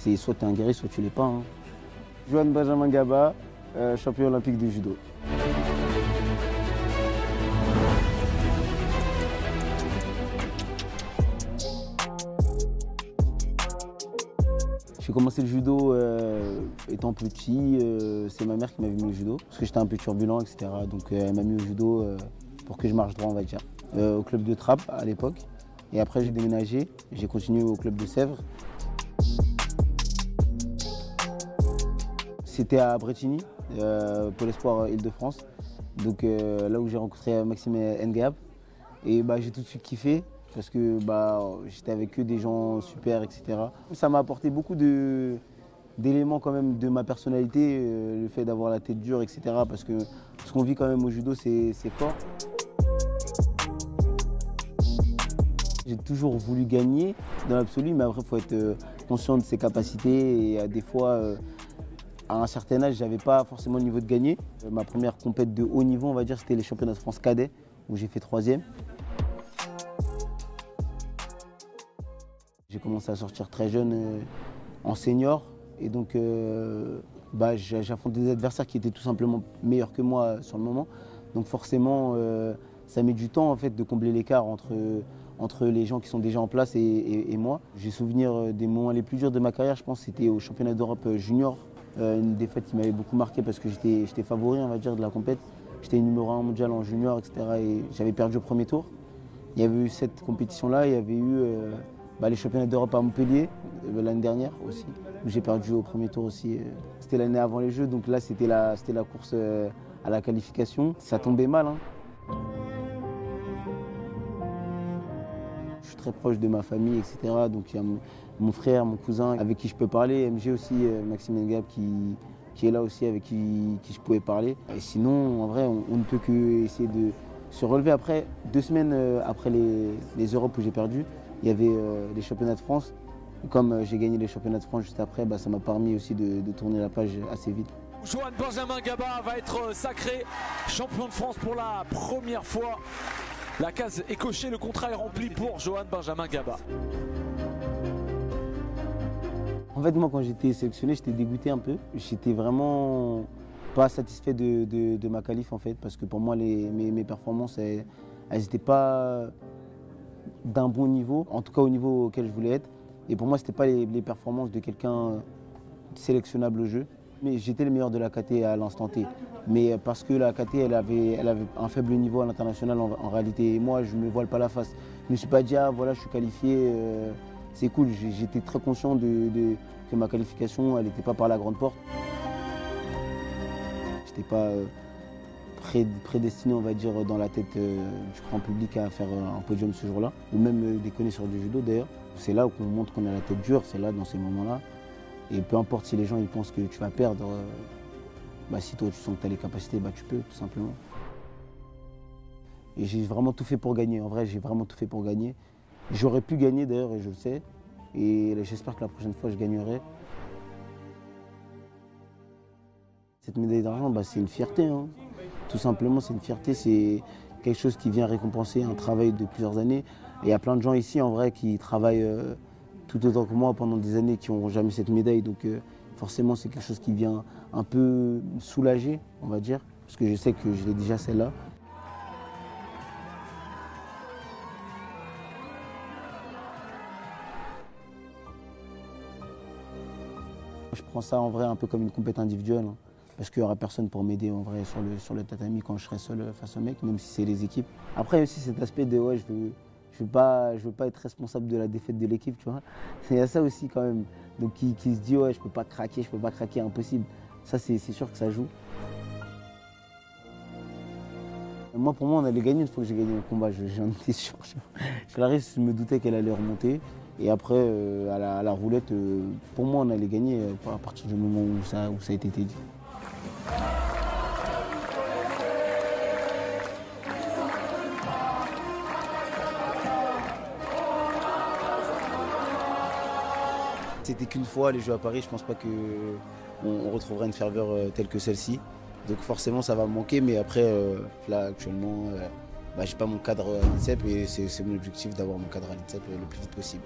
C'est soit tu es un guerrier, soit tu l'es pas. Hein. Johan Benjamin Gaba, champion olympique de judo. J'ai commencé le judo étant petit, c'est ma mère qui m'a mis au judo, parce que j'étais un peu turbulent, etc. Donc elle m'a mis au judo pour que je marche droit, on va dire. Au club de Trappes à l'époque. Et après j'ai déménagé, j'ai continué au club de Sèvres. C'était à Brétigny, Pôle Espoir Île-de-France. Donc là où j'ai rencontré Maxime Ngab. Et j'ai tout de suite kiffé. Parce que j'étais avec eux des gens super, etc. Ça m'a apporté beaucoup d'éléments quand même de ma personnalité, le fait d'avoir la tête dure, etc. Parce que ce qu'on vit quand même au judo, c'est fort. J'ai toujours voulu gagner dans l'absolu, mais après il faut être conscient de ses capacités. Et des fois, à un certain âge, j'avais pas forcément le niveau de gagner. Ma première compète de haut niveau, on va dire, c'était les championnats de France cadet, où j'ai fait 3e. J'ai commencé à sortir très jeune en senior et donc j'ai affronté des adversaires qui étaient tout simplement meilleurs que moi sur le moment. Donc forcément, ça met du temps en fait de combler l'écart entre les gens qui sont déjà en place et moi. J'ai souvenir des moments les plus durs de ma carrière, je pense que c'était au championnat d'Europe junior. Une défaite qui m'avait beaucoup marqué parce que j'étais favori, on va dire, de la compète. J'étais numéro 1 mondial en junior, etc. Et j'avais perdu au premier tour. Il y avait eu cette compétition-là, il y avait eu les championnats d'Europe à Montpellier l'année dernière aussi, où j'ai perdu au premier tour aussi. C'était l'année avant les Jeux, donc là c'était la course à la qualification. Ça tombait mal. Hein. Je suis très proche de ma famille, etc. Donc il y a mon frère, mon cousin avec qui je peux parler, MG aussi, Maxime Ngab qui est là aussi, avec qui je pouvais parler. Et sinon, en vrai, on ne peut qu'essayer de se relever. Après, 2 semaines après les Europes où j'ai perdu, il y avait les championnats de France. Comme j'ai gagné les championnats de France juste après, ça m'a permis aussi de tourner la page assez vite. Johan Benjamin Gaba va être sacré champion de France pour la première fois. La case est cochée, le contrat est rempli pour Johan Benjamin Gaba. En fait, moi, quand j'étais sélectionné, j'étais dégoûté un peu. J'étais vraiment pas satisfait de ma qualif, en fait, parce que pour moi, mes performances, elles n'étaient pas d'un bon niveau, en tout cas au niveau auquel je voulais être. Et pour moi, ce n'était pas les performances de quelqu'un sélectionnable au jeu. Mais j'étais le meilleur de la KT à l'instant T. Mais parce que la KT, elle avait un faible niveau à l'international en réalité. Et moi, je ne me voile pas la face. Je ne me suis pas dit, ah voilà, je suis qualifié, c'est cool. J'étais très conscient que ma qualification, elle n'était pas par la grande porte. Je n'étais pas prédestiné, on va dire, dans la tête du grand public à faire un podium ce jour-là, ou même déconner sur du judo d'ailleurs. C'est là où on montre qu'on a la tête dure, c'est là, dans ces moments-là. Et peu importe si les gens ils pensent que tu vas perdre, si toi tu sens que tu as les capacités, tu peux, tout simplement. Et j'ai vraiment tout fait pour gagner, en vrai, j'ai vraiment tout fait pour gagner. J'aurais pu gagner d'ailleurs, et je le sais. Et j'espère que la prochaine fois, je gagnerai. Cette médaille d'argent, c'est une fierté. Hein. Tout simplement, c'est une fierté, c'est quelque chose qui vient récompenser un travail de plusieurs années. Et il y a plein de gens ici, en vrai, qui travaillent tout autant que moi pendant des années, qui n'auront jamais cette médaille. Donc forcément, c'est quelque chose qui vient un peu soulager, on va dire, parce que je sais que je l'ai déjà celle-là. Je prends ça en vrai un peu comme une compétition individuelle. Hein. Parce qu'il n'y aura personne pour m'aider en vrai sur le tatami quand je serai seul face au mec, même si c'est les équipes. Après, il y a aussi cet aspect de ouais, je veux pas être responsable de la défaite de l'équipe, tu vois. Il y a ça aussi quand même. Donc qui se dit ouais, je peux pas craquer, impossible. Ça, c'est sûr que ça joue. Moi, pour moi, on allait gagner une fois que j'ai gagné le combat, j'en étais sûr. Clarisse, je me doutais qu'elle allait remonter. Et après, à la roulette, pour moi, on allait gagner à partir du moment où ça a été dit. C'était qu'une fois les Jeux à Paris, je pense pas qu'on retrouvera une ferveur telle que celle-ci. Donc forcément ça va me manquer, mais après là actuellement j'ai pas mon cadre à l'INSEP et c'est mon objectif d'avoir mon cadre à l'INSEP le plus vite possible.